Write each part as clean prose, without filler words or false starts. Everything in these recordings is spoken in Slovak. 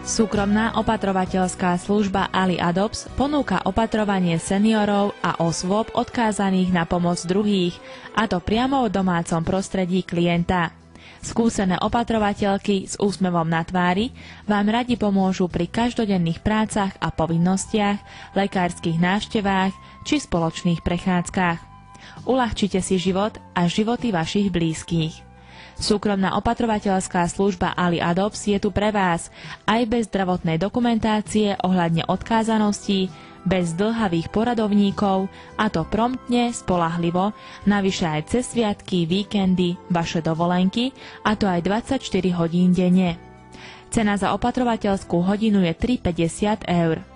Súkromná opatrovateľská služba Ali Adopts ponúka opatrovanie seniorov a osôb odkázaných na pomoc druhých, a to priamo v domácom prostredí klienta. Skúsené opatrovateľky s úsmevom na tvári vám radi pomôžu pri každodenných prácach a povinnostiach, lekárskych návštevách či spoločných prechádzkach. Uľahčite si život a životy vašich blízkych. Súkromná opatrovateľská služba Ali Adopts je tu pre vás aj bez zdravotnej dokumentácie ohľadne odkázanosti, bez dĺhavých poradovníkov, a to promptne, spoľahlivo, navyše aj cez sviatky, víkendy, vaše dovolenky, a to aj 24 hodín denne. Cena za opatrovateľskú hodinu je 3,50 €.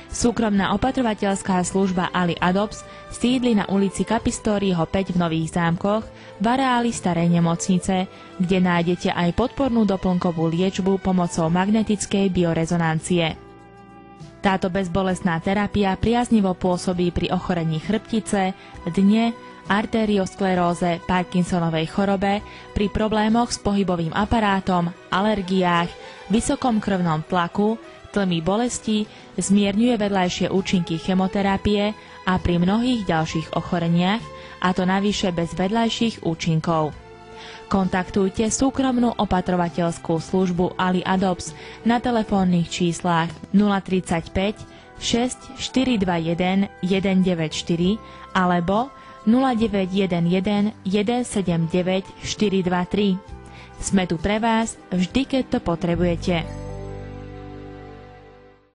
Súkromná opatrovateľská služba Ali Adopts sídli na ulici Kapistóriho 5 v Nových Zámkoch v areáli starej nemocnice, kde nájdete aj podpornú doplnkovú liečbu pomocou magnetickej biorezonancie. Táto bezbolestná terapia priaznivo pôsobí pri ochorení chrbtice, dne, arterioskleróze, Parkinsonovej chorobe, pri problémoch s pohybovým aparátom, alergiách, vysokom krvnom tlaku, tlmi bolesti, zmierňuje vedľajšie účinky chemoterapie a pri mnohých ďalších ochoreniach, a to navyše bez vedľajších účinkov. Kontaktujte súkromnú opatrovateľskú službu Ali Adopts na telefónnych číslach 035 6 421 194 alebo 0911 179 423. Sme tu pre vás vždy, keď to potrebujete.